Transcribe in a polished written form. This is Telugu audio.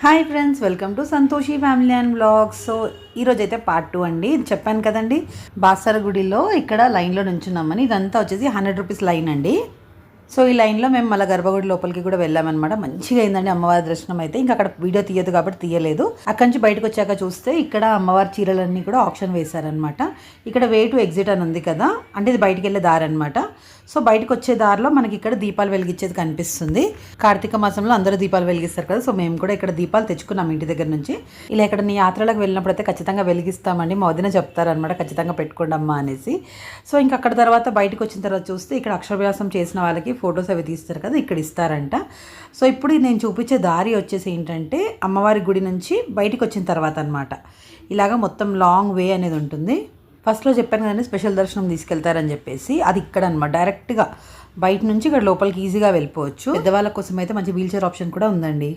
Hi friends, welcome to Santoshi family and blogs. So ఈరోజు అయితే పార్ట్ 2 అండి. చెప్పాను కదండి, బాసర గుడిలో ఇక్కడ లైన్లో నుంచున్నామని. ఇదంతా వచ్చేసి 100 రూపీస్ లైన్ అండి. సో ఈ లైన్లో మేము మళ్ళీ గర్భగుడి లోపలికి కూడా వెళ్ళామన్నమాట. మంచిగా అయిందండి అమ్మవారి దర్శనం అయితే. ఇంకా అక్కడ వీడియో తీయదు కాబట్టి తీయలేదు. అక్కడి నుంచి బయటకు వచ్చాక చూస్తే ఇక్కడ అమ్మవారి చీరలన్నీ కూడా ఆప్షన్ వేశారనమాట. ఇక్కడ వే టు ఎగ్జిట్ అని ఉంది కదా, అంటే ఇది బయటికి వెళ్ళే దారి అనమాట. సో బయటకు వచ్చే దారిలో మనకి ఇక్కడ దీపాలు వెలిగించేది కనిపిస్తుంది. కార్తీక మాసంలో అందరూ దీపాలు వెలిగిస్తారు కదా, సో మేము కూడా ఇక్కడ దీపాలు తెచ్చుకున్నాం ఇంటి దగ్గర నుంచి. ఇలా ఇక్కడ నీ యాత్రలకు వెళ్ళినప్పుడు అయితే ఖచ్చితంగా వెలిగిస్తామండి, మా వదిన చెప్తారనమాట, ఖచ్చితంగా పెట్టుకోండి అమ్మా అనేసి. సో ఇంకా అక్కడ తర్వాత బయటకు వచ్చిన తర్వాత చూస్తే ఇక్కడ అక్షరాభ్యాసం చేసిన వాళ్ళకి ఫొటోస్ అవి తీస్తారు కదా, ఇక్కడ ఇస్తారంట. సో ఇప్పుడు నేను చూపించే దారి వచ్చేసి ఏంటంటే అమ్మవారి గుడి నుంచి బయటకు వచ్చిన తర్వాత అనమాట. ఇలాగ మొత్తం లాంగ్ వే అనేది ఉంటుంది. ఫస్ట్లో చెప్పాను కదండి స్పెషల్ దర్శనం తీసుకెళ్తారని చెప్పేసి, అది ఇక్కడ అనమాట. డైరెక్ట్గా బయట నుంచి ఇక్కడ లోపలికి ఈజీగా వెళ్ళిపోవచ్చు. పెద్దవాళ్ళ కోసం అయితే మంచి వీల్ చైర్ ఆప్షన్ కూడా ఉందండి.